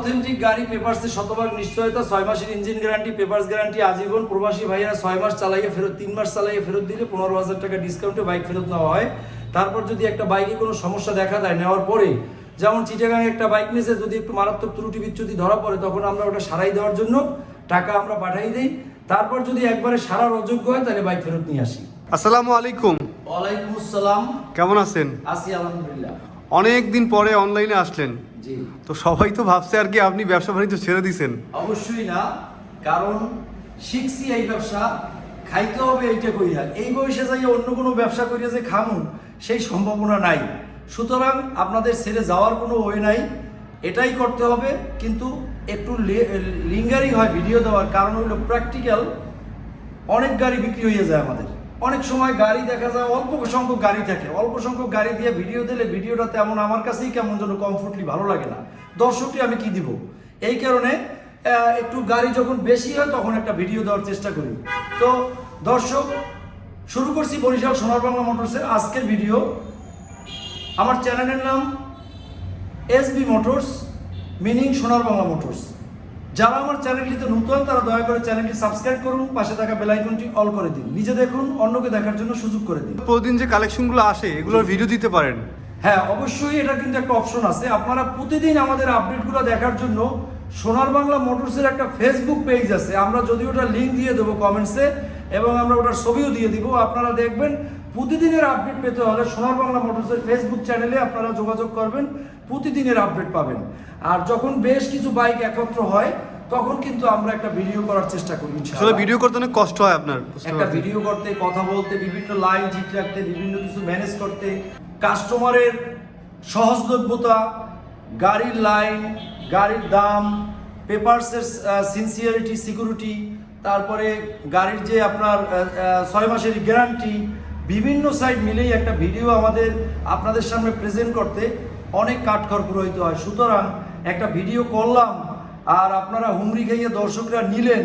Authentic গাড়ি পেপারসে শতভাগ নিশ্চয়তা, 6 মাসের ইঞ্জিন গ্যারান্টি, পেপারস গ্যারান্টি আজীবন। প্রবাসী ভাইয়েরা 6 মাস চালাইয়ে ফেরত, 3 মাস চালাইয়ে ফেরত দিলে 15,000 টাকা ডিসকাউন্টে বাইক ফেরত নেওয়া হয়। তারপর যদি একটা বাইকে কোনো সমস্যা দেখা দেয় নেওয়ার পরে, যেমন চিটাগাঙে একটা বাইক নিয়েছে, যদি একটু মারাত্মক ত্রুটি বিচ্যুতি ধরা পড়ে তখন আমরা ওটা সারাই দেওয়ার জন্য টাকা আমরা পাঠাই দিই। তারপর যদি একবারে সারার অযোগ্য হয় তাহলে বাইক ফেরত নিয়ে আসি। আসসালামু আলাইকুম। ওয়ালাইকুম আসসালাম। কেমন আছেন? আছি আলহামদুলিল্লাহ। অনেক দিন পরে অনলাইনে আসলেন, জি। তো সবাই তো ভাবছে আর কি আপনি ব্যবসা বাণিজ্য ছেড়ে দিয়েছেন। অবশ্যই না, কারণ শিখছি এই ব্যবসা, খাইতে হবে এইটা কইরা। এই বয়সে যাই অন্য কোনো ব্যবসা করিয়া যে খামু সেই সম্ভাবনা নাই। সুতরাং আপনাদের ছেড়ে যাওয়ার কোনো ওয়ে নাই, এটাই করতে হবে। কিন্তু একটু লিঙ্গারিং হয় ভিডিও দেওয়ার কারণ হলো প্র্যাকটিক্যাল। অনেক গাড়ি বিক্রি হয়ে যায় আমাদের, অনেক সময় গাড়ি দেখা যায় অল্প সংখ্যক গাড়ি থাকে, অল্প সংখ্যক গাড়ি দিয়ে ভিডিও দিলে ভিডিওটা তেমন আমার কাছেই কেমন যেন কমফোর্টলি ভালো লাগে না। দর্শকটি আমি কি দিব, এই কারণে একটু গাড়ি যখন বেশি হয় তখন একটা ভিডিও দেওয়ার চেষ্টা করি। তো দর্শক, শুরু করছি বরিশাল সোনার বাংলা মোটরসের আজকের ভিডিও। আমার চ্যানেলের নাম এসবি মোটরস, মিনিং সোনার বাংলা মোটরস। যারা আমার চ্যানেলটিতে নতুন তারা দয়া করে চ্যানেলটি সাবস্ক্রাইব করুন, পাশে থাকা বেল আইকনটি অল করে দিন, নিজে দেখুন, অন্যকে দেখার জন্য সুযোগ করে দিন। প্রতিদিন যে কালেকশনগুলো আসে এগুলোর ভিডিও দিতে পারেন। হ্যাঁ, অবশ্যই এটা কিন্তু একটা অপশন আছে। আপনারা প্রতিদিন আমাদের আপডেটগুলো দেখার জন্য সোনার বাংলা মোটরসের একটা ফেসবুক পেজ আছে, আমরা যদি ওটা লিঙ্ক দিয়ে দেবো কমেন্টসে, এবং আমরা ওটার ছবিও দিয়ে দিব। আপনারা দেখবেন প্রতিদিনের আপডেট পেতে হলে সোনার বাংলা মোটরসের ফেসবুক চ্যানেলে আপনারা যোগাযোগ করবেন, প্রতিদিনের আপডেট পাবেন। আর যখন বেশ কিছু বাইক একত্র হয় তখন কিন্তু আমরা একটা ভিডিও করার চেষ্টা করি। আসলে ভিডিও করতে অনেক কষ্ট হয় আপনার, একটা ভিডিও করতে, কথা বলতে, বিভিন্ন লাইন ঠিক রাখতে, বিভিন্ন কিছু ম্যানেজ করতে, কাস্টমারের সহজলভ্যতা, গাড়ির লাইন, গাড়ির দাম, পেপারসের সিনসিয়ারিটি, সিকিউরিটি, তারপরে গাড়ির যে আপনার 6 মাসের গ্যারান্টি, বিভিন্ন সাইড মিলেই একটা ভিডিও আমাদের আপনাদের সামনে প্রেজেন্ট করতে অনেক কাঠখড় পুরোহিত হয়। সুতরাং একটা ভিডিও করলাম আর আপনারা হুমড়ি খাইয়ে দর্শকরা নিলেন,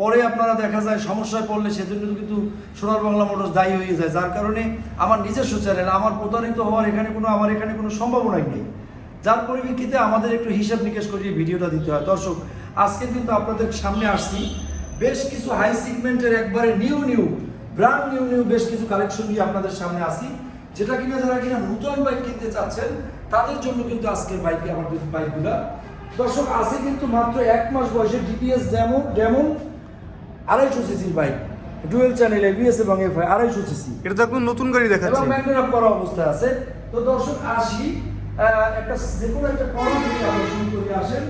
পরে আপনারা দেখা যায় সমস্যায় পড়লে সেজন্য কিন্তু সোনার বাংলা মোটরস দায়ী হয়ে যায়। যার কারণে আমার নিজস্ব চ্যানেল, আমার প্রতারিত হওয়ার আমার এখানে কোনো সম্ভাবনাই নেই। যার পরিপ্রেক্ষিতে আমাদের একটু হিসাব নিকেশ করিয়ে ভিডিওটা দিতে হয়। দর্শক, আজকে কিন্তু আপনাদের সামনে আসছি বেশ কিছু হাই সিগমেন্টের একবারে নিউ ব্র্যান্ড নিউ বেশ কিছু কালেকশন নিয়ে আপনাদের সামনে আসি, যেটা কিনা যারা কিনা নতুন বাইক কিনতে চাচ্ছেন তাদের জন্য কিন্তু আজকের বাইকে আমাদের বাইকগুলা। দর্শক, আছে কিন্তু মাত্র 1 মাস বয়সে ডিপিএস ডেমন 250 সিসির বাইক, ডুয়েল চ্যানেল এবিএস এবং এফআই 250 সিসি। এটা তো একদম নতুন গাড়ি এবং দেখাচ্ছে, ম্যাগনেট আপ করা অবস্থায় আছে। তো দর্শক, আসি একটা যে কোনো একটা কড়া থেকে আমরা শুরু করি। আসেন,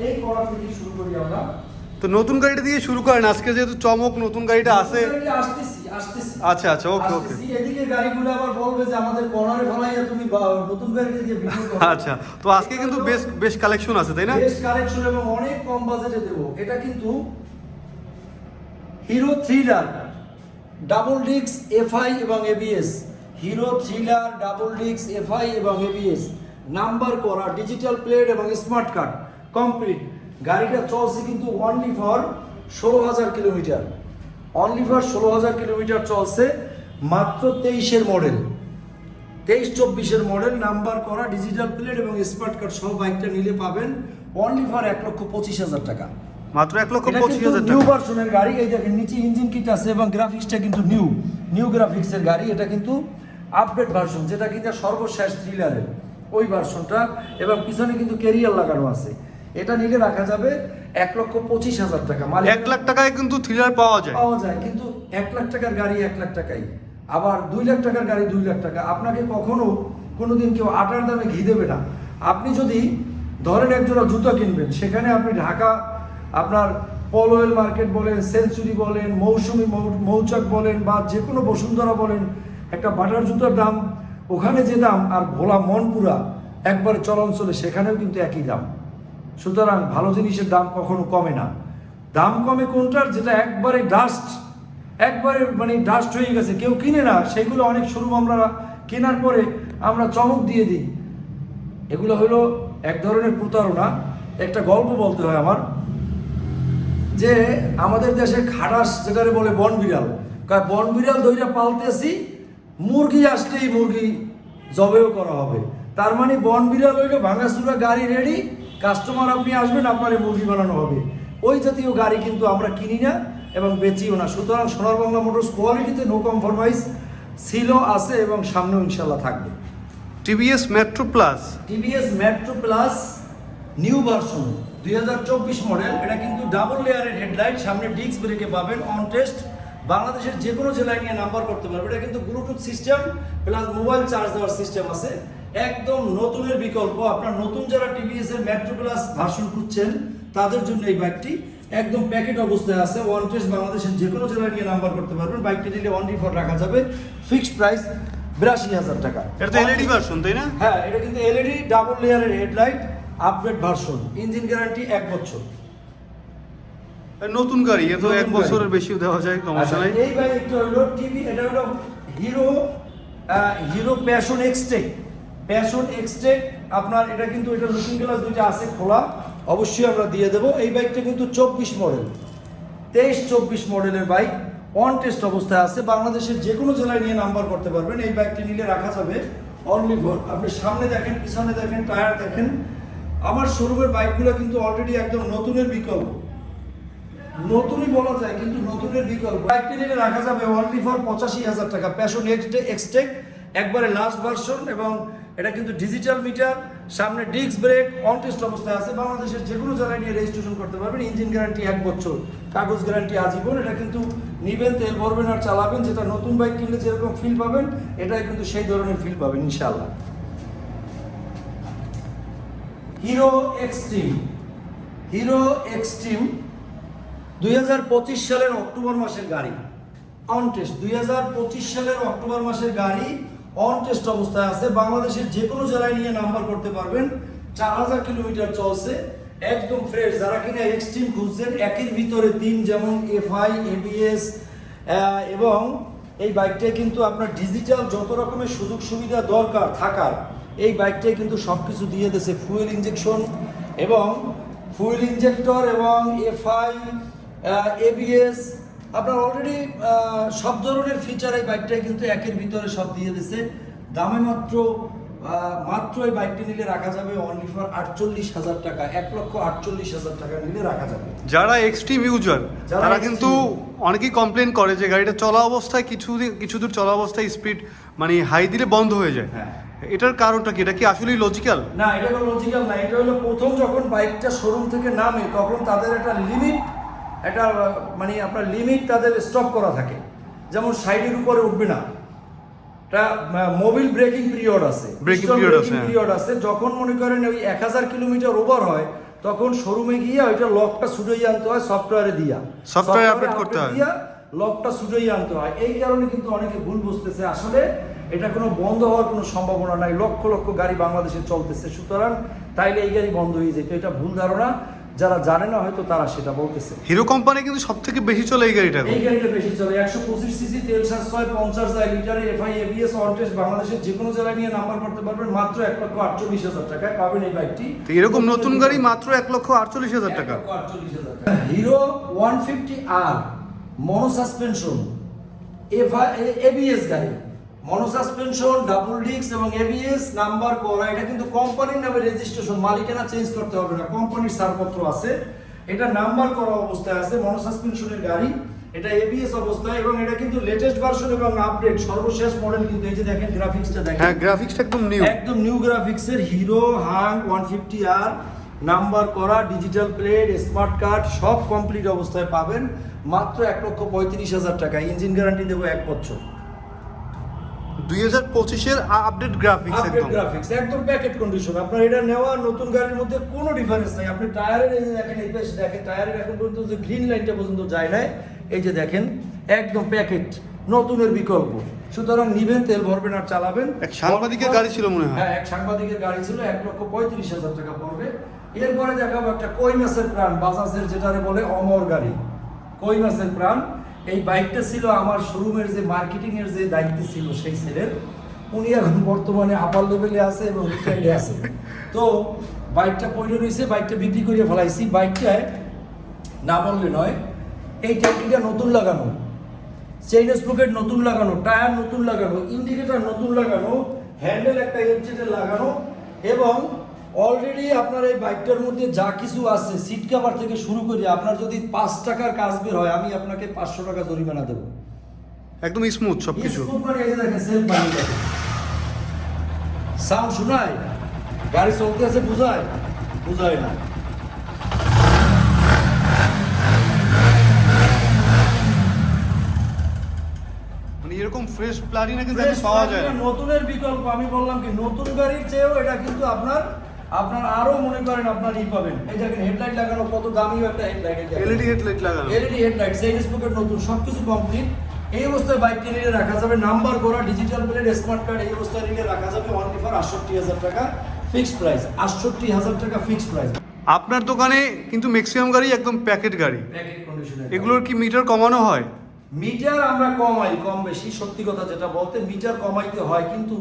এই কড়া থেকে শুরু করি আমরা। তো নতুন গাড়িটা দিয়ে শুরু করেন আজকে, যেহেতু চমক নতুন গাড়িটা আছে। আসতেছি। আচ্ছা, ওকে। এদিকে গাড়িগুলো আবার বলবে যে আমাদের কর্নারে ফলাইয়া তুমি নতুন গাড়িতে দিয়ে ভিডিও করো। আচ্ছা, তো আজকে কিন্তু বেশ কালেকশন আছে, তাই না? বেশ কালেকশন এবং অনেক কম বাজেটে দেবো। এটা কিন্তু Hero Thriller double disc FI এবং ABS, Hero Thriller double disc FI এবং এবিএস, নাম্বার করা, ডিজিটাল প্লেট এবং স্মার্ট কার্ড কমপ্লিট। গাড়িটা চলছে কিন্তু only for 16,000 kilometre, only for 16,000 kilometre চলছে। মাত্র 23-এর মডেল, 23-24-এর মডেল, নাম্বার করা, ডিজিটাল প্লেট এবং স্মার্ট কার্ড সহ বাইকটা নিলে পাবেন অনলি ফর 1,25,000 টাকা। মাত্র 1,25,000 নিউ টাকা। ভার্সনের গাড়ি। এই দেখেন নিচে ইঞ্জিন কিট আছে এবং গ্রাফিক্সটা কিন্তু নিউ গ্রাফিক্সের গাড়ি। এটা কিন্তু আপডেট ভার্সন, যেটা কিন্তু সর্বশেষ থ্রিলারের ওই ভার্সনটা, এবং পিছনে কিন্তু ক্যারিয়ার লাগানো আছে। এটা নিলে রাখা যাবে 1,25,000 টাকা। 1 লাখ টাকায় কিন্তু থ্রিলার পাওয়া যায়, কিন্তু 1 লাখ টাকার গাড়ি 1 লাখ টাকাই, আবার 2 লাখ টাকার গাড়ি 2 লাখ টাকা। আপনাকে কখনো কোনোদিন কেউ আটার দামে ঘি দেবে না। আপনি যদি ধরেন একজোড়া জুতো কিনবেন, সেখানে আপনি ঢাকা আপনার পলওয়েল মার্কেট বলেন, সেঞ্চুরি বলেন, মৌসুমি মৌচাক বলেন, বা যে কোনো বসুন্ধরা বলেন, একটা বাটার জুতোর দাম ওখানে যে দাম, আর ভোলা মনপুরা একবারে চলাঞ্চলে সেখানেও কিন্তু একই দাম। সুতরাং ভালো জিনিসের দাম কখনো কমে না। দাম কমে কোনটার, যেটা একবারে ডাস্ট হয়ে গেছে, কেউ কিনে না, সেগুলো অনেক শোরুম আমরা কেনার পরে আমরা চমক দিয়ে দিই। এগুলো হলো এক ধরনের প্রতারণা। একটা গল্প বলতে হয় আমার, যে আমাদের দেশে খাটাস যেটারে বলে বনবিড়াল দইরা পালতেছি, মুরগি আসলেই মুরগি জবেও করা হবে। তার মানে বনবিড়াল হইলো ভাঙাচুরা গাড়ি রেডি, কাস্টমার আপনি আসবেন, আপনার মুরগি বানানো হবে। ওই জাতীয় গাড়ি কিন্তু আমরা কিনি না এবং বেচিও না। সুতরাং সোনার বাংলা মোটরস কোয়ালিটিতে নো কম্প্রোমাইজ ছিল, আছে এবং সামনেও ইনশাল্লাহ থাকবে। TVS metro plus, TVS metro plus new version 2024 model. এটা কিন্তু ডাবল লেয়ারের হেডলাইট, সামনে ডিস্ক ব্রেকে পাবেন, অন টেস্ট। বাংলাদেশের যে কোনো জেলায় নিয়ে নাম্বার করতে পারবে। এটা কিন্তু Bluetooth system plus mobile charge দেওয়ার সিস্টেম আছে। একদম নতুনের বিকল্প। আপনার নতুন যারা টিভিএস এর মেট্রো প্লাস ভার্সন খুঁজছেন তাদের জন্য এই বাইকটি একদম প্যাকেট অবস্থায় আছে, ওয়ান টেস্ট। বাংলাদেশের যে কোনো জেলায় নিয়ে নাম্বার করতে পারবেন। বাইকটি নিলে অনলি ফর রাখা যাবে ফিক্সড প্রাইস 82,000 টাকা। এটা তো এলইডি ভার্সন তাই না? হ্যাঁ, এটা কিন্তু এলইডি ডাবল লেয়ারের headlight, update version, engine guarantee 1 বছর। নতুন গাড়ি, এ তো নতুন 1 বছরের বেশিও দেওয়া যায়, সমস্যা নাই। এই বাইকটা হলো টিভি, এটা হলো hero passion Xtec. Passion Xtec আপনার এটা কিন্তু এটা লুকিং গ্লাস দুইটা আছে খোলা, অবশ্যই আমরা দিয়ে দেবো। এই বাইকটা কিন্তু 24 মডেল, 23-24 মডেলের বাইক, অন টেস্ট অবস্থায় আছে। বাংলাদেশের যে কোনো জেলায় নিয়ে নাম্বার করতে পারবেন। এই বাইকটি নিলে রাখা যাবে অনলি ফর, আপনি সামনে দেখেন, পিছনে দেখেন, টায়ার দেখেন। আমার শোরুমের বাইকগুলো কিন্তু অলরেডি একদম নতুনের বিকল্প, নতুনই বলা যায় কিন্তু নতুনের বিকল্প। বাইকটি নিলে রাখা যাবে অনলি ফর 85,000 টাকা। প্যাশন এক্সটেক একবারে লাস্ট ভার্সন এবং এটা কিন্তু ডিজিটাল মিটার, সামনে ডিস্ক ব্রেক, অন টেস্ট অবস্থায় আছে। বাংলাদেশের যে কোনো জায়গায় নিয়ে রেজিস্ট্রেশন করতে পারবেন। ইঞ্জিন গ্যারান্টি 1 বছর, কাগজ গ্যারান্টি আজীবন। এটা কিন্তু নিবেন, তেল ভরবেন আর চালাবেন। যেটা নতুন বাইক কিনলে যেরকম ফিল পাবেন, এটাই কিন্তু সেই ধরনের ফিল পাবেন ইনশাআল্লাহ। হিরো এক্সট্রিম, হিরো এক্সট্রিম 2025 সালের অক্টোবর মাসের গাড়ি, অন টেস্ট। 2025 সালের অক্টোবর মাসের গাড়ি, অন টেস্ট অবস্থায় আছে। বাংলাদেশের যে কোনো জেলায় নিয়ে নাম্বার করতে পারবেন। 4000 কিলোমিটার চলছে, একদম ফ্রেশ। যারা কিনা এক্সট্রিম খুঁজছেন, একের ভিতরে 3, যেমন এফআই, এবিএস এবং এই বাইকটায় কিন্তু আপনার ডিজিটাল যত রকমের সুযোগ সুবিধা দরকার থাকার, এই বাইকটায় কিন্তু সব কিছু দিয়ে দিয়েছে। ফুয়েল ইঞ্জেকশন এবং ফুয়েল ইঞ্জেক্টর এবং এফআই, এবিএস, আপনার অলরেডি সব ধরনের ফিচার এই বাইকটায় কিন্তু একের ভিতরে সব দিয়ে দিছে। দামে মাত্র এই বাইকটি নিলে রাখা যাবে অনলি ফর 48,000 টাকা। 1,48,000 টাকা নিলে রাখা যাবে। যারা এক্সট্রিম ইউজার তারা কিন্তু অনেকেই কমপ্লেন করে যে গাড়িটা চলা অবস্থায় কিছু দূর চলা অবস্থায় স্পিড মানে হাই দিলে বন্ধ হয়ে যায়। হ্যাঁ, এটার কারণটা কি? এটা কি আসলেই লজিক্যাল? না, এটা হলো লজিক্যাল না। এটা হলো প্রথম যখন বাইকটা শোরুম থেকে নামে তখন তাদের একটা লিমিট, একটা মানে আপনার লিমিট তাদের স্টপ করা থাকে। যেমন সাইডের উপরে উঠবে না, এটা মোবিল ব্রেকিং পিরিয়ড আছে, পিরিয়ড আছে। যখন মনে করেন ওই 1000 কিলোমিটার ওভার হয় তখন শোরুমে গিয়ে ওইটা লকটা ছুটাই আনতে হয়, সফটওয়্যারে দিয়া, সফটওয়্যার আপডেট করতে হয়, লকটা ছুটাই আনতে হয়। এই কারণে কিন্তু অনেকে ভুল বুঝতেছে। আসলে এটা কোনো বন্ধ হওয়ার কোনো সম্ভাবনা নাই। লক্ষ লক্ষ গাড়ি বাংলাদেশে চলতেছে, সুতরাং তাইলে এই গাড়ি বন্ধ হয়ে যেত, এটা ভুল ধারণা। যারা জানে না হয়তো তারা সেটা বলতেছে। হিরো কোম্পানি কিন্তু সব থেকে বেশি চলে এই গাড়িটা। এই গাড়িটা বেশি চলে, 125 সিসি, তেল সাশ্রয়, 50 লিটারে, এফআই, এবিএস, অন টেস্ট। বাংলাদেশের যে কোনো জেলায় নিয়ে নাম্বার করতে পারবেন মাত্র 1,48,000 টাকায় পাবেন এই বাইকটি। এরকম নতুন গাড়ি মাত্র 1,48,000 টাকা। 1,48,000 টাকা। হিরো 150R মনো সাসপেনশন, এবিএস গাড়ি, মনো সাসপেনশন, ডাবল ডিস্ক এবং এবিএস, নাম্বার করা। এটা কিন্তু কোম্পানির নামে রেজিস্ট্রেশন, মালিকানা চেঞ্জ করতে হবে না, কোম্পানির ছাড়পত্র আছে। এটা নাম্বার করা অবস্থায় আছে, মনো সাসপেনশনের গাড়ি। এটা এবিএস অবস্থায় এবং এটা কিন্তু লেটেস্ট ভার্সন এবং আপডেট সর্বশেষ মডেল। কিন্তু এই যে দেখেন গ্রাফিক্সটা দেখেন, হ্যাঁ গ্রাফিক্সটা একদম নিউ গ্রাফিক্সের হিরো হাং 150R, নাম্বার করা, ডিজিটাল প্লেট, স্মার্ট কার্ড সব কমপ্লিট অবস্থায় পাবেন মাত্র 1,35,000 টাকা। ইঞ্জিন গ্যারান্টি দেবো 1 বছর। 2025-এর আপডেট গ্রাফিক্স, একদম প্যাকেট কন্ডিশন। আপনার এটা নেওয়া নতুন গাড়ির মধ্যে কোনো ডিফারেন্স নাই। আপনি টায়ারের এই যে দেখেন, এই পাশে দেখেন, টায়ারের এখন পর্যন্ত যে গ্রিন লাইনটা পর্যন্ত যায় নাই, এই যে দেখেন একদম প্যাকেট, নতুনের বিকল্প। সুতরাং নিবেন, তেল ভরবেন আর চালাবেন। এক সাংবাদিকের গাড়ি ছিল মনে হয়। হ্যাঁ, এক সাংবাদিকের গাড়ি ছিল, 1,35,000 টাকা পড়বে। এরপরে দেখাবো একটা কই মাছের প্রাণ, বাজাজের যেটারে বলে অমর গাড়ি, কই মাছের প্রাণ। এই বাইকটা ছিল আমার শোরুমের যে মার্কেটিং এর যে দায়িত্ব ছিল সেই ছেলের, উনি এখন বর্তমানে আপার লেভেলে আছে এবং রিটায়ার্ডে আছে। তো বাইকটা পড়ে রয়েছে, বাইকটা বিক্রি করে ফেলাইছি। বাইকটায় না বললে নয়, এই ট্যাঙ্কিটা নতুন লাগানো, চেইন স্প্রকেট নতুন লাগানো, টায়ার নতুন লাগানো, ইন্ডিকেটর নতুন লাগানো, হ্যান্ডেল একটা এফজেডের লাগানো এবং অলরেডি আপনার এই বাইকটার মধ্যে যা কিছু আছে, সিট কভার থেকে শুরু করে আপনার যদি 5 টাকার কাজ বের হয়, আমি আপনাকে 500 টাকা জরিমানা দেবো। একদম স্মুথ সবকিছু। স্মুথ মানে এই যে দেখেন, সেলফ বানিয়ে দেখেন, সাউন্ড শোনায়, গাড়ি চলতে আছে, বুঝায় না। মানে এরকম ফ্রেশ প্লাটিনা কিন্তু এখন পাওয়া যায় না। নতুনের বিকল্প, আমি বললাম কি নতুন গাড়ির চেয়েও এটা কিন্তু আপনার আরো মনে করেন আপনার পাবেন। এই দেখেন হেডলাইট লাগানো, কত দামি একটা হেডলাইট, এলইডি হেডলাইট লাগানো, এলইডি হেডলাইট, চেইন স্পোকেট নতুন, সবকিছু কমপ্লিট। এই অবস্থায় বাইকটি নিলে রাখা যাবে নাম্বার করা ডিজিটাল প্লেট স্মার্ট কার্ড, এই অবস্থায় নিলে রাখা যাবে অনলি ফর 68,000 টাকা ফিক্সড প্রাইস। 68,000 টাকা ফিক্সড প্রাইস। আপনার দোকানে কিন্তু ম্যাক্সিমাম গাড়ি একদম প্যাকেট গাড়ি, প্যাকেট কন্ডিশনে। এগুলোর কি মিটার কমানো হয়? মিটার আমরা কমাই, কম বেশি, সত্যি কথা যেটা বলতে মিটার কমাইতে হয়, কিন্তু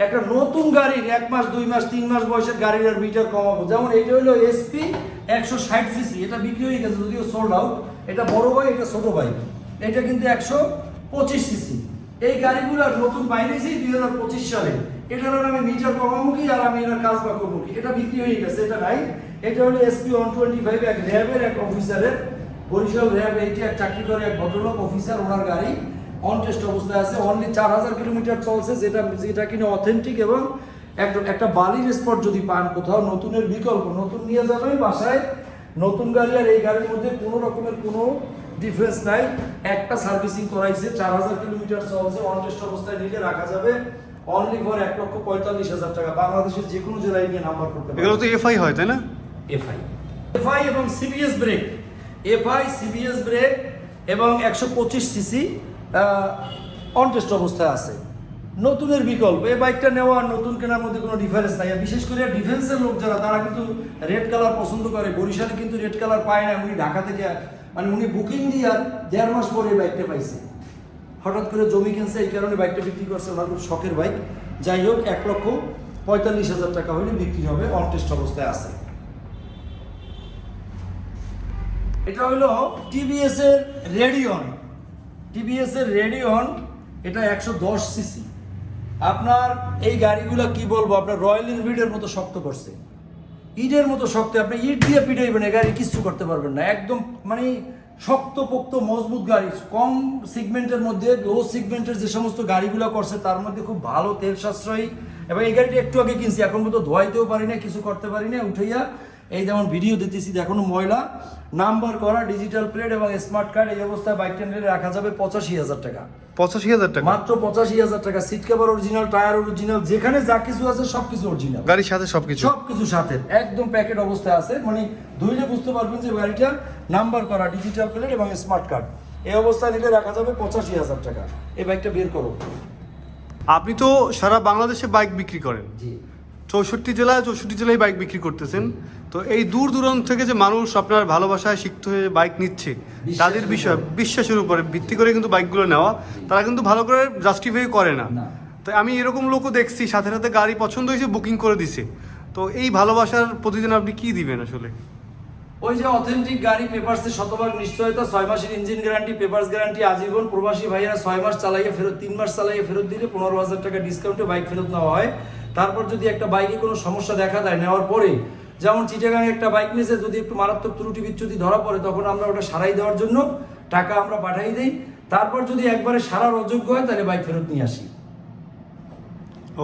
একটা নতুন গাড়ির 1 মাস 2 মাস 3 মাস বয়সের গাড়ির আর মিটার কমাবো। যেমন এইটা হলো SP 160 সিসি, এটা বিক্রি হয়ে গেছে যদিও সোল্ড আউট। এটা বড় ভাই, এটা ছোট ভাই, এটা কিন্তু 125 সিসি। এই গাড়িগুলো নতুন বাইরেছি 2025 সালে। এটার আমি মিটার কমাবো কি আর আমি এটার কাজ বা করবো কি, এটা বিক্রি হয়ে গেছে, এটা নাই। এটা হলো SP 125, এক র্যাবের এক অফিসারের, বরিশাল র্যাব 80 এক চাকরি করে এক ভদ্রলোক অফিসার, ওনার গাড়ি অন টেস্ট অবস্থায় আছে, অনলি 4000 কিলোমিটার চলছে, যেটা কিনা অথেন্টিক। এবং একটা বালির স্পট যদি পান কোথাও, নতুনের বিকল্প, নতুন নিয়ে যাবেন বাসায়। নতুন গাড়ি আর এই গাড়ির মধ্যে কোনো রকমের কোনো ডিফারেন্স নাই, একটা সার্ভিসিং করাইছে, 4000 কিলোমিটার চলছে, অন টেস্ট অবস্থায় নিলে রাখা যাবে অনলি ফর 1,45,000 টাকা। বাংলাদেশের যে কোনো জেলায় নিয়ে নাম্বার করতে পারবেন। এগুলো তো এফআই হয় তাই না? এফআই এবং CBS brake, FI CBS brake এবং 125 সিসি অন টেস্ট অবস্থায় আছে। নতুনের বিকল্প, এই বাইকটা নেওয়া আর নতুন কেনার মধ্যে কোনো ডিফারেন্স নাই। বিশেষ করে ডিফেন্সের লোক যারা, তারা কিন্তু রেড কালার পছন্দ করে। বরিশালে কিন্তু রেড কালার পায় না, উনি ঢাকা থেকে মানে উনি বুকিং দিয়ে আর 1.5 মাস পরে এই বাইকটা পাইছে। হঠাৎ করে জমি কিনছে, এই কারণে বাইকটা বিক্রি করছে, ওনার খুব শখের বাইক। যাই হোক, 1,45,000 টাকা হলে বিক্রি হবে, অন টেস্ট অবস্থায় আছে। এটা হলো টিভিএস এর রেডিয়ন, টিভিএস এর রেডিয়ন, এটা 110 সিসি। আপনার এই গাড়িগুলো কি বলবো, আপনার রয়্যাল এনফিল্ডের মতো শক্ত করছে, ইটের মতো শক্ত। আপনি ইট দিয়ে পিটাইবেন, এই গাড়ি কিছু করতে পারবেন না, একদম মানে শক্তপোক্ত মজবুত গাড়ি। কম সিগমেন্টের মধ্যে, লো সিগমেন্টের যে সমস্ত গাড়িগুলো করছে তার মধ্যে খুব ভালো তেল সাশ্রয়ী। এবং এই গাড়িটা একটু আগে কিনছি, এখন পর্যন্ত ধোয়াইতেও পারি না, কিছু করতে পারি না, উঠাইয়া এই যেমন ভিডিও দিতেছি এখনো ময়লা। নাম্বার করা ডিজিটাল প্লেট এবং স্মার্ট কার্ড, এই অবস্থায় বাইকটা নিলে রাখা যাবে 85,000 টাকা। 85,000 টাকা মাত্র 85,000 টাকা। Seat cover original, tyre original, যেখানে যা কিছু আছে সবকিছু অরিজিনাল, গাড়ির সাথে সবকিছু সাথে একদম প্যাকেট অবস্থায় আছে। মানে ধুইলে বুঝতে পারবেন যে গাড়িটা নাম্বার করা ডিজিটাল প্লেট এবং স্মার্ট কার্ড। এই অবস্থায় নিলে রাখা যাবে 85,000 টাকা। এই বাইকটা বের করো। আপনি তো সারা বাংলাদেশে বাইক বিক্রি করেন, জি 64 জেলায় বাইক বিক্রি করতেছেন। তো এই দূর দূরান্ত থেকে যে মানুষ আপনার ভালোবাসায় সিক্ত হয়ে বাইক নিচ্ছে, তাদের বিশ্বাসের উপরে ভিত্তি করে কিন্তু বাইকগুলো নেওয়া, তারা কিন্তু ভালো করে জাস্টিফাই করে না। তো আমি এরকম লোকও দেখছি, সাথে সাথে গাড়ি পছন্দ হয়েছে বুকিং করে দিছে। তো এই ভালোবাসার প্রতিদিন আপনি কি দিবেন আসলে? ওই যে অথেন্টিক গাড়ি, পেপারসে শতভাগ নিশ্চয়তা, 6 মাসের ইঞ্জিন গ্যারান্টি, পেপারস গ্যারান্টি আজীবন। প্রবাসী ভাইয়েরা 6 মাস চালাইয়ে ফেরত, 3 মাস চালাইয়ে ফেরত দিলে 15,000 টাকা ডিসকাউন্টে বাইক ফেরত নেওয়া হয়। তারপর যদি একটা বাইকে কোনো সমস্যা দেখা দেয় নেওয়ার পরে, যেমন চিটাগাং একটা বাইক নিয়েছে, যদি একটু মারাত্মক ত্রুটি বিচ্যুতি ধরা পড়ে, তখন আমরা ওটা সারাই দেওয়ার জন্য টাকা আমরা পাঠাই দিই। তারপর যদি একবারে সারার অযোগ্য হয় তাহলে বাইক ফেরত নিয়ে আসি।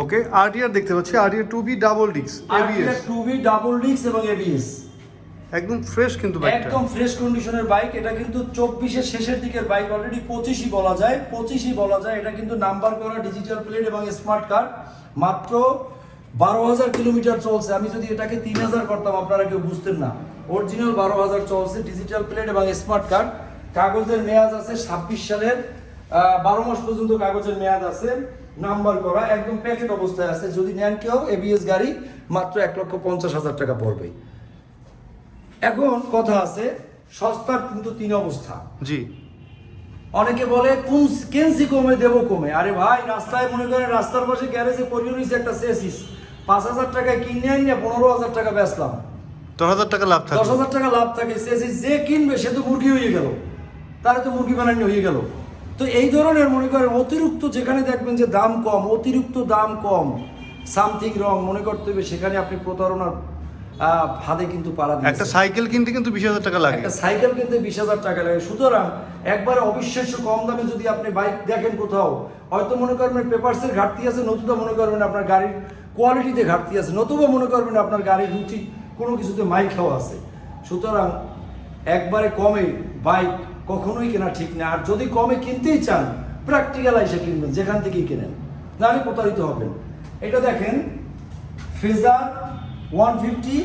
ওকে, আরটিআর দেখতে পাচ্ছি, RTR 2B double disc, RTR 2B double disc এবং এবিএস, একদম ফ্রেশ কিন্তু বাইকটা, একদম ফ্রেশ কন্ডিশনের বাইক। এটা কিন্তু 24-এর শেষের দিকের বাইক, অলরেডি 25ই বলা যায়। এটা কিন্তু নাম্বার করা ডিজিটাল প্লেট এবং স্মার্ট কার্ড। মাত্র 12,000 কিলোমিটার চলছে। আমি যদি এটাকে 3,000 করতাম আপনারা কেউ বুঝতেন না। অরিজিনাল 12,000 চলছে, ডিজিটাল প্লেট এবং স্মার্ট কার্ড। কাগজের মেয়াদ আছে 26 সালের, 12 মাস পর্যন্ত কাগজের মেয়াদ আছে। নাম্বার করা, একদম প্যাকেট অবস্থায় আছে। যদি নেন কেউ এবিএস গাড়ি, মাত্র 1,50,000 টাকা পড়বে। এখন কথা আছে, সস্তার কিন্তু 3 অবস্থা। জি, অনেকে বলে কেনসি কমে দেবো কমে। আরে ভাই, রাস্তায় মনে করেন রাস্তার পাশে গ্যারেজে পরিয়ে নিয়েছে একটা সেসিস, 5,000 টাকায় কিনে আনি না 15,000 টাকা বেচলাম, 10,000 টাকা লাভ থাকে। 10,000 টাকা লাভ থাকে। সেসিস যে কিনবে সে তো মুরগি হয়ে গেল, তারা তো মুরগি বানানো হয়ে গেল। তো এই ধরনের মনে করেন অতিরিক্ত, যেখানে দেখবেন যে দাম কম, অতিরিক্ত দাম কম, সামথিং রং মনে করতে হবে, সেখানে আপনি প্রতারণার ফাঁদে কিন্তু পাড়া দিয়েছেন। একটা সাইকেল কিনতে কিন্তু 20,000 টাকা লাগে, একটা সাইকেল কিনতে 20,000 টাকা লাগে। সুতরাং একবারে অবিশ্বাস্য কম দামে যদি আপনি বাইক দেখেন কোথাও, হয়তো মনে করবেন পেপারসের ঘাটতি আছে, নতুবা মনে করবেন আপনার গাড়ির কোয়ালিটিতে ঘাটতি আছে, নতুবা মনে করবেন আপনার গাড়ির রুচি কোনো কিছুতে মাইল খাওয়া আছে। সুতরাং একবারে কমে বাইক কখনোই কেনা ঠিক না। আর যদি কমে কিনতেই চান, প্র্যাকটিক্যাল এসে কিনবেন, যেখান থেকেই কেনেন, নাহলে প্রতারিত হবেন। এটা দেখেন ফেজার 150,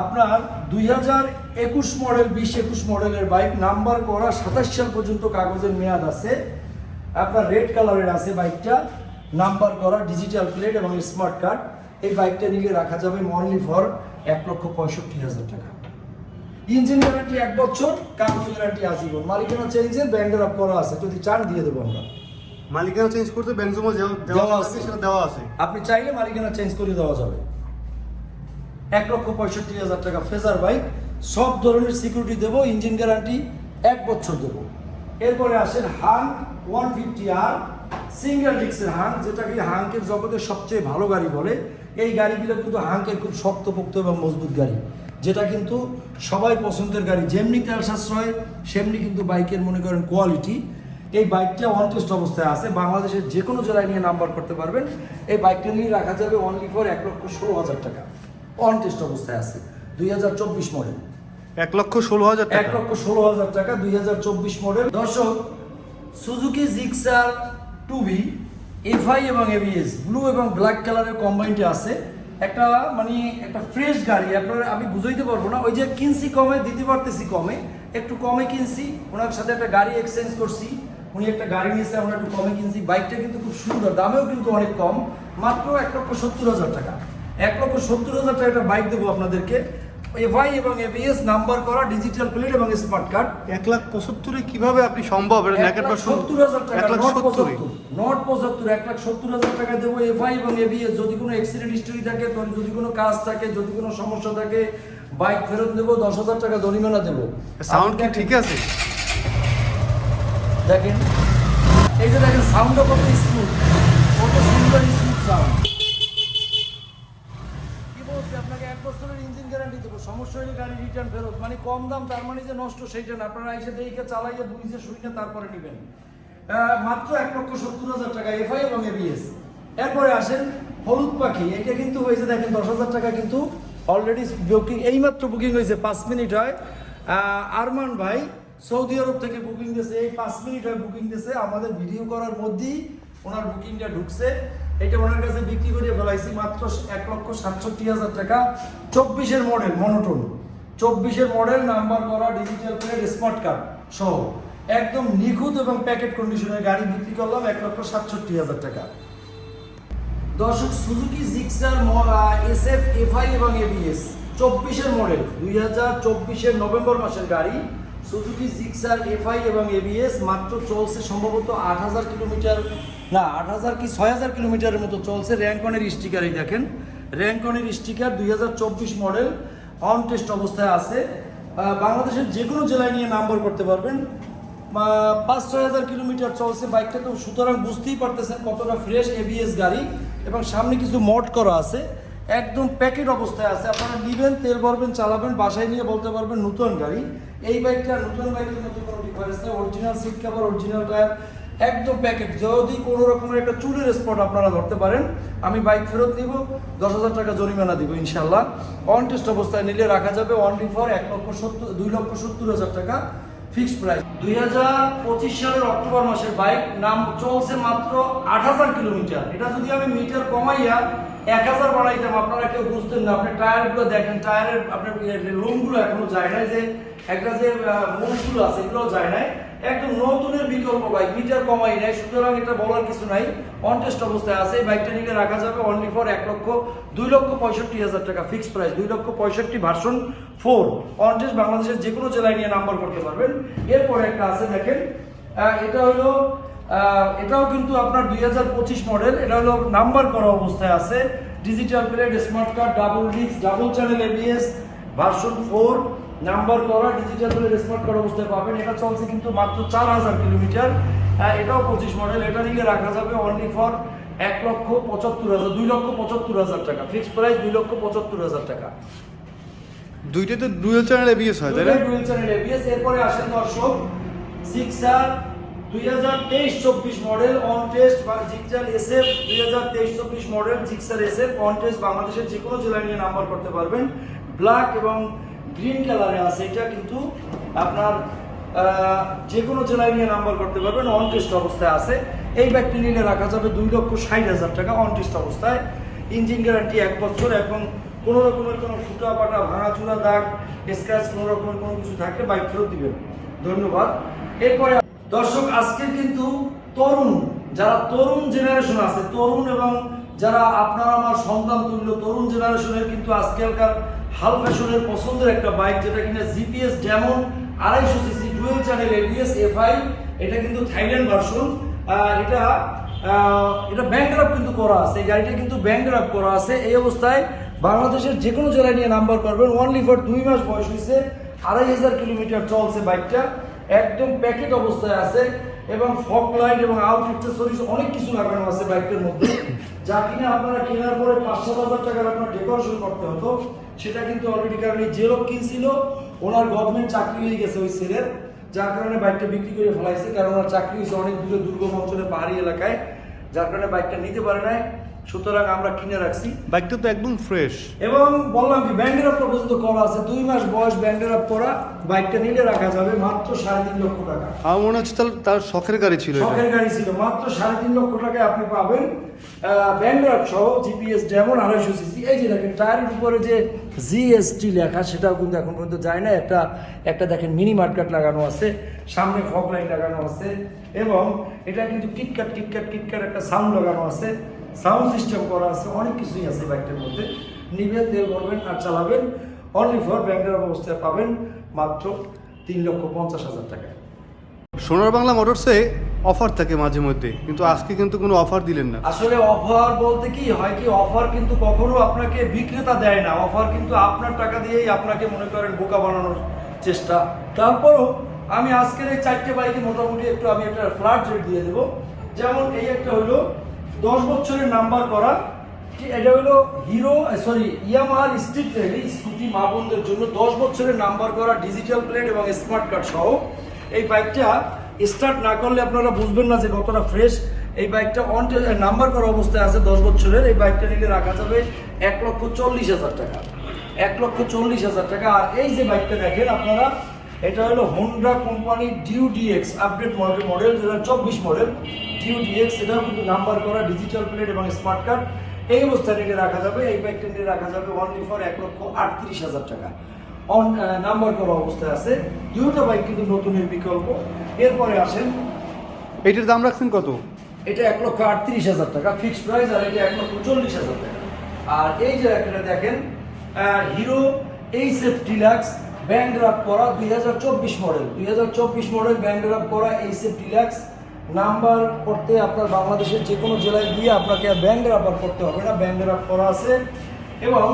আপনার 2021 মডেল, 20-21 মডেলের বাইক, নাম্বার করা 27 সাল পর্যন্ত কাগজের মেয়াদ আছে। আপনার রেড কালারের আছে বাইকটা, নাম্বার করা, ডিজিটাল প্লেট এবং স্মার্ট কার্ড। এই বাইকটা নিলে রাখা যাবে অনলি ফর 1,65,000 টাকা। ইঞ্জিন গ্যারান্টি 1 বছর, কাগজ গ্যারান্টি আজীবন। মালিকানা চেঞ্জের ব্যান্ডার আপ করা আছে, যদি চান দিয়ে দেবো আমরা। মালিকানা চেঞ্জ করতে ব্যাংক জমা দেওয়া আছে, সেটা দেওয়া আছে। আপনি চাইলে মালিকানা চেঞ্জ করে দেওয়া যাবে। 1,65,000 টাকা ফেজার বাইক, সব ধরনের সিকিউরিটি দেবো, ইঞ্জিন গ্যারান্টি 1 বছর দেবো। এরপরে আসেন হাঙ্ক 150R, সিঙ্গেল ডিস্কের হাঙ্ক, যেটাকে হাঙ্কের জগতের সবচেয়ে ভালো গাড়ি বলে। এই গাড়িগুলো কিন্তু হাঙ্কের খুব শক্তপোক্ত এবং মজবুত গাড়ি, যেটা কিন্তু সবাই পছন্দের গাড়ি। যেমনি তেল সাশ্রয়, সেমনি কিন্তু বাইকের মনে করেন কোয়ালিটি। এই বাইকটা অন টেস্ট অবস্থায় আছে, বাংলাদেশের যে কোনো জেলায় নিয়ে নাম্বার করতে পারবেন। এই বাইকটা নিয়ে রাখা যাবে অনলি ফর 1,16,000 টাকা। অন টেস্ট অবস্থায় আছে, 2024 মডেল। 1,16,000 টাকা। 1,16,000 টাকা, 2024 মডেল। দর্শক, সুজুকি জিক্সার 2B এফআই এবং এবিএস ব্লু এবং ব্ল্যাক কালারের কম্বাইন্ডে আছে। একটা মানে একটা ফ্রেশ গাড়ি, আপনার আমি বুঝাইতে পারবো না। ওই যে কিনছি কমে, দিতে পারতেছি কমে, একটু কমে কিনছি। ওনার সাথে একটা গাড়ি এক্সচেঞ্জ করছি, উনি একটা গাড়ি নিয়েছে, আমরা একটু কমে কিনছি। বাইকটা কিন্তু খুব সুন্দর, দামেও কিন্তু অনেক কম, মাত্র 1,70,000 টাকা। 1,70,000 টাকা একটা বাইক দেবো আপনাদেরকে, এফআই এবং এবিএস, নাম্বার করা, ডিজিটাল প্লেট এবং স্মার্ট কার্ড। 1,75,000 কিভাবে আপনি সম্ভব? 1,70,000 টাকা, 1,70,000 নট 75, 1,70,000 টাকা দেবো। এফআই এবং এবিএস, যদি কোনো অ্যাক্সিডেন্ট হিস্টরি থাকে, যদি কোনো কাজ থাকে, যদি কোনো সমস্যা থাকে, বাইক ফেরত দেবো, 10,000 টাকা জরিমানা দেবো। সাউন্ড কি ঠিক আছে? দেখেন, এই যে দেখেন সাউন্ডটা কত স্মুথ, কত সুন্দর স্মুথ সাউন্ড। কি বলছি আপনাকে, 1 বছরের ইঞ্জিন গ্যারান্টি দেবো, সমস্যা হলে গাড়ি রিটার্ন ফেরত। মানে কম দাম তার মানে যে নষ্ট সেইটা না, আপনারা এসে দেখে চালাইয়ে বুঝে শুনে তারপরে নেবেন। মাত্র 1,70,000 টাকা এফআই এবং এবিএস। এরপরে আসেন হলুদ পাখি, এটা কিন্তু হয়েছে দেখেন 10,000 টাকা কিন্তু অলরেডি বুকিং, এইমাত্র বুকিং হয়েছে, 5 মিনিট হয়। আরমান ভাই সৌদি আরব থেকে বুকিং দিয়েছে, এই 5 মিনিট হয় বুকিং দিয়েছে। আমাদের ভিডিও করার মধ্যেই ওনার বুকিংটা ঢুকছে। এটা ওনার কাছে বিক্রি করে ফেলাইছি মাত্র 1,67,000 টাকা। 24-এর মডেল, মনোটোন 24-এর মডেল, নাম্বার করা, ডিজিটাল প্লেট, স্মার্ট কার্ড সহ একদম নিখুঁত এবং প্যাকেট কন্ডিশনের গাড়ি বিক্রি করলাম 1,67,000 টাকা। দর্শক, সুজুকি জিক্সার এসএফ এফআই এবং এবিএস 24-এর মডেল, 2024-এর নভেম্বর মাসের গাড়ি। সুজুকি জিক্সার এফআই এবং এবিএস মাত্র চলছে সম্ভবত 8,000 কিলোমিটার, না 8,000 কি 6,000 কিলোমিটারের মতো চলছে। র্যাঙ্কনের স্টিকারই দেখেন, র্যাঙ্কনের স্টিকার, 2024 মডেল, অন টেস্ট অবস্থায় আছে। বাংলাদেশের যে কোনো জেলায় নিয়ে নাম্বার করতে পারবেন। 5-6,000 কিলোমিটার চলছে বাইকটা, তো সুতরাং বুঝতেই পারতেছেন কতটা ফ্রেশ এবিএস গাড়ি। এবং সামনে কিছু মড করা আছে, একদম প্যাকেট অবস্থায় আছে। আপনারা নেবেন, তেল ভরবেন, চালাবেন, বাসায় নিয়ে বলতে পারবেন নতুন গাড়ি। এই বাইকটা নতুন বাইকের মধ্যে কোনো ডিফারেন্স নেই, original seat cover, original tyre, একদম প্যাকেট। যদি কোনো রকমের একটা চুলের স্পট আপনারা ধরতে পারেন, আমি বাইক ফেরত নিব, 10,000 টাকা জরিমানা দিব ইনশাল্লাহ। অন টেস্ট অবস্থায় নিলে রাখা যাবে অনলি ফর 2,70,000 টাকা ফিক্সড প্রাইস। 2025 সালের অক্টোবর মাসের বাইক, নাম চলছে মাত্র 8,000 কিলোমিটার। এটা যদি আমি মিটার কমাইয়া 1,000 বাড়াইতাম, আপনারা কেউ বুঝতেন না। আপনি টায়ারগুলো দেখেন, টায়ারের আপনার লোমগুলো এখনো যায় নাই, যে একটা যে মোমগুলো আছে এগুলো যায় নাই। একদম নতুনের বিকল্প বাইক, মিটার কমাই নাই, সুতরাং এটা বলার কিছু নাই। অন টেস্ট অবস্থায় আছে, এই বাইকটা নিলে রাখা যাবে অনলি ফর 2,65,000 টাকা fixed price. 2,65,000 version 4 on test, বাংলাদেশের যে কোনো জেলায় নিয়ে নাম্বার করতে পারবেন। এরপরে একটা আছে দেখেন, এটা হলো এটাও কিন্তু আপনার 2025 মডেল। এটা হলো নাম্বার করা অবস্থায় আছে, digital plate, smart card, double disc, double channel ABS, version 4, number করা, ডিজিটাল প্লেট, স্মার্ট কার্ড অবস্থায় পাবেন। এটা চলছে কিন্তু মাত্র 4,000 কিলোমিটার। এটাও 25 মডেল। এটা নিলে রাখা যাবে অনলি ফর 1,75,000, 2,75,000 টাকা, ফিক্সড প্রাইস 2,75,000 টাকা। দুইটাতে ডুয়াল চ্যানেল এবিএস হয় তাই না? Dual channel ABS. এরপরে আসেন দর্শক জিক্সার 2023-24 মডেল অন টেস্ট বা Gixxer SF 2023-24 model Gixxer SF on test, বাংলাদেশের যে কোনো জেলায় নিয়ে নাম্বার করতে পারবেন। ব্ল্যাক এবং গ্রিন কালারে আছে, এটা কিন্তু আপনার যে কোনো জেলায় নিয়ে নাম্বার করতে পারবেন, অন টেস্ট অবস্থায় আছে। এই ব্যাগটি নিলে রাখা যাবে 2,60,000 টাকা অন টেস্ট অবস্থায়। ইঞ্জিন গ্যারান্টি 1 বছর এবং কোনো রকমের কোনো ফুটা পাটা ভাঙাচুরা দাগ স্ক্র্যাচ কোনো রকমের কোনো কিছু থাকলে বাইক ফেরত দিবেন। ধন্যবাদ। এরপরে দর্শক আজকের কিন্তু তরুণ, যারা তরুণ জেনারেশন আছে, তরুণ এবং যারা আপনার আমার সন্তান তুল্য তরুণ জেনারেশনের কিন্তু আজকালকার হাল ফ্যাশনের পছন্দের একটা বাইক, যেটা কিনা GPX Demon 250 CC dual channel ABS FI. এটা কিন্তু থাইল্যান্ড ভার্সন। এটা ব্যাংকরাপ কিন্তু করা আছে, এই গাড়িটা কিন্তু ব্যাংকরাপ করা আছে। এই অবস্থায় বাংলাদেশের যে কোনো জেলায় নিয়ে নাম্বার করবেন। অনলি ফর 2 মাস বয়স হয়েছে, 2,500 কিলোমিটার চলছে বাইকটা, একদম প্যাকেট অবস্থায় আছে এবং ফগ লাইট এবং আউট অ্যাক্সেসরিজ অনেক কিছু লাগানো আছে বাইকটার মধ্যে, যা কিনা আপনারা কেনার পরে 5-7,000 টাকার আপনার ডেকোরেশন করতে হতো, সেটা কিন্তু অলরেডি, কারণ এই যে লোক কিনছিল ওনার গভর্নমেন্ট চাকরি হয়ে গেছে ওই ছেলের, যার কারণে বাইকটা বিক্রি করে ফেলাইছে, কারণ ওনার চাকরি হয়েছে অনেক দূরে দুর্গম অঞ্চলে পাহাড়ি এলাকায়, যার কারণে বাইকটা নিতে পারে নাই। সুতরাং আমরা কিনে রাখছি। বাইকটা তো একদম ফ্রেশ এবং বললাম কি ব্যান্ডের আপ পর্যন্ত করা আছে, 2 মাস বয়স ব্যান্ডের আপ করা। বাইকটা নিলে রাখা যাবে মাত্র 3.5 লক্ষ টাকা। আমার মনে হচ্ছে তার শখের গাড়ি ছিল, শখের গাড়ি ছিল, মাত্র 3.5 লক্ষ টাকায় আপনি পাবেন ব্যান্ডের আপ সহ জিপিএস ডেমন 250 সিসি। এই যে দেখেন টায়ারের উপরে যে জিএসটি লেখা, সেটাও কিন্তু এখন পর্যন্ত যায় না। একটা দেখেন মিনি মার্কেট লাগানো আছে, সামনে ফগ লাইট লাগানো আছে এবং এটা কিন্তু কিটকাট একটা সাউন্ড লাগানো আছে, সাউন্ড সিস্টেম করা আছে, অনেক কিছুই আছে বাইকটার মধ্যে। নিবেন, তেল ভরবেন আর চালাবেন। অনলি ফর ব্যাংকের অবস্থায় পাবেন মাত্র 3,50,000 টাকায়। সোনার বাংলা মোটরসে অফার থাকে মাঝে মধ্যে, কিন্তু আজকে কিন্তু কোনো অফার দিলেন না। আসলে অফার বলতে কি হয়, কি অফার কিন্তু কখনো আপনাকে বিক্রেতা দেয় না, অফার কিন্তু আপনার টাকা দিয়েই আপনাকে মনে করেন বোকা বানানোর চেষ্টা। তারপরও আমি আজকের এই 4টে বাইকে মোটামুটি আমি একটা ফ্ল্যাট রেট দিয়ে দেবো। যেমন এই একটা হলো 10 বছরের নাম্বার করা, এটা হলো ইয়ামাহা স্ট্রিট র্যালি স্কুটি মা বোনদের জন্য 10 বছরের নাম্বার করা, ডিজিটাল প্লেট এবং স্মার্ট কার্ড সহ। এই বাইকটা স্টার্ট না করলে আপনারা বুঝবেন না যে কতটা ফ্রেশ। এই বাইকটা নাম্বার করা অবস্থায় আছে 10 বছরের। এই বাইকটা নিলে রাখা যাবে 1,40,000 টাকা, 1,40,000 টাকা। আর এই যে বাইকটা দেখেন আপনারা, এটা হলো Honda company Dio DX update model 2024 model Dio DX. এটাও কিন্তু নাম্বার করা, ডিজিটাল প্লেট এবং স্মার্ট কার্ড। এই অবস্থায় নিলে রাখা যাবে, এই বাইকটা নিলে রাখা যাবে অনলি ফর 1,38,000 টাকা। নাম্বার করা অবস্থায় আছে। দুটো বাইক কিন্তু নতুনের বিকল্প। এরপরে আসেন, এটার দাম রাখছেন কত? এটা 1,38,000 টাকা ফিক্সড প্রাইস, আর এটা 1,40,000 টাকা। আর এই যে একটা দেখেন hero HF deluxe band wrap করা 2024 মডেল, 2024 মডেল ব্যান্ড রাপ করা এইচএফ ডিলাক্স। নাম্বার করতে আপনার বাংলাদেশের যে কোনো জেলায় গিয়ে আপনাকে ব্যান্ড রাপ করতে হবে না, ব্যান্ড রাপ করা আছে। এবং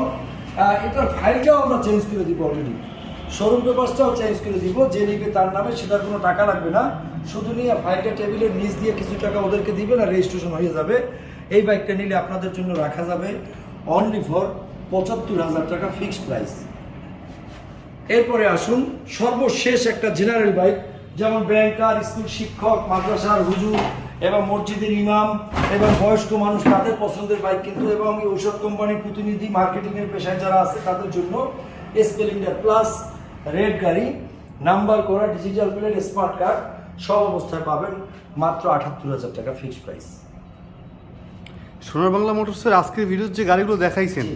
এটার ফাইলটাও আমরা চেঞ্জ করে দিব, অলরেডি শোরুম পেপারসটাও চেঞ্জ করে দিব। যে নিবে তার নামে সেটার কোনো টাকা লাগবে না, শুধু নিয়ে ফাইলটা টেবিলের নিচ দিয়ে কিছু টাকা ওদেরকে দিবেন আর রেজিস্ট্রেশন হয়ে যাবে। এই বাইকটা নিলে আপনাদের জন্য রাখা যাবে অনলি ফর 75,000 টাকা ফিক্সড প্রাইস। এরপরে আসুন সর্বশেষ একটা জেনারেল বাইক, যেমন ব্যাংকার, স্কুল শিক্ষক, মাদ্রাসার হুজুর এবং মসজিদের ইমাম এবং বয়স্ক মানুষ, তাদের পছন্দের বাইক কিন্তু। এবং ঔষধ কোম্পানির প্রতিনিধি, মার্কেটিংয়ের পেশায় যারা আছে তাদের জন্য স্প্লেন্ডার প্লাস রেড গাড়ি, নাম্বার করা, ডিজিটাল প্লেট, স্মার্ট কার্ড সব অবস্থায় পাবেন মাত্র 78,000 টাকা ফিক্সড প্রাইস। সোনার বাংলা মোটরসের আজকের ভিডিওর যে গাড়িগুলো দেখাইছেন,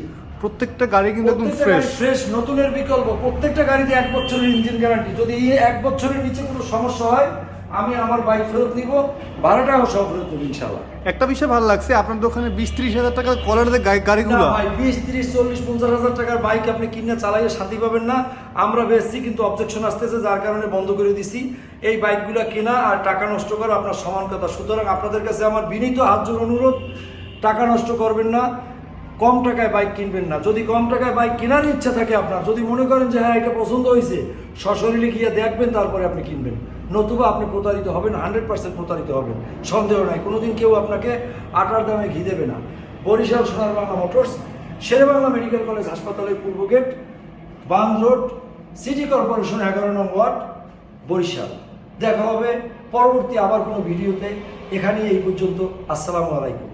প্রত্যেকটা গাড়ি কিন্তু একদম ফ্রেশ, নতুনের বিকল্প। প্রত্যেকটা গাড়িতে 1 বছরের ইঞ্জিন গ্যারান্টি। যদি 1 বছরের নিচে কোনো সমস্যা হয়, আমি আমার বাইক ফেরত নিব, 12 টাকা সহ ফেরত দেবো ইনশাআল্লাহ। একটা বিষয় ভালো লাগছে, আপনার দোকানে 20-30 হাজার টাকার কোয়ালিটির গাড়িগুলো, ভাই 20, 30, 40, 50,000 টাকার বাইক আপনি কিনে চালাইয়ে শান্তি পাবেন না। আমরা বেচছি কিন্তু অবজেকশন আসতেছে, যার কারণে বন্ধ করে দিছি। এই বাইকগুলো কেনা আর টাকা নষ্ট করা আপনার সমান কথা। সুতরাং আপনাদের কাছে আমার বিনীত হাত জোড় অনুরোধ, টাকা নষ্ট করবেন না, কম টাকায় বাইক কিনবেন না। যদি কম টাকায় বাইক কেনার ইচ্ছা থাকে আপনার, যদি মনে করেন যে হ্যাঁ এটা পছন্দ হয়েছে, সশরীরে গিয়ে দেখবেন, তারপরে আপনি কিনবেন। নতুবা আপনি প্রতারিত হবেন, 100% প্রতারিত হবেন, সন্দেহ নাই। কোনোদিন কেউ আপনাকে আটার দামে ঘি দেবে না। Barishal Sonar Bangla Motors, Sherebangla medical college হাসপাতালের পূর্ব গেট, বান রোড, সিটি কর্পোরেশন 11 নং ওয়ার্ড, বরিশাল। দেখা হবে পরবর্তী আবার কোনো ভিডিওতে। এখানেই এই পর্যন্ত। আসসালামু আলাইকুম।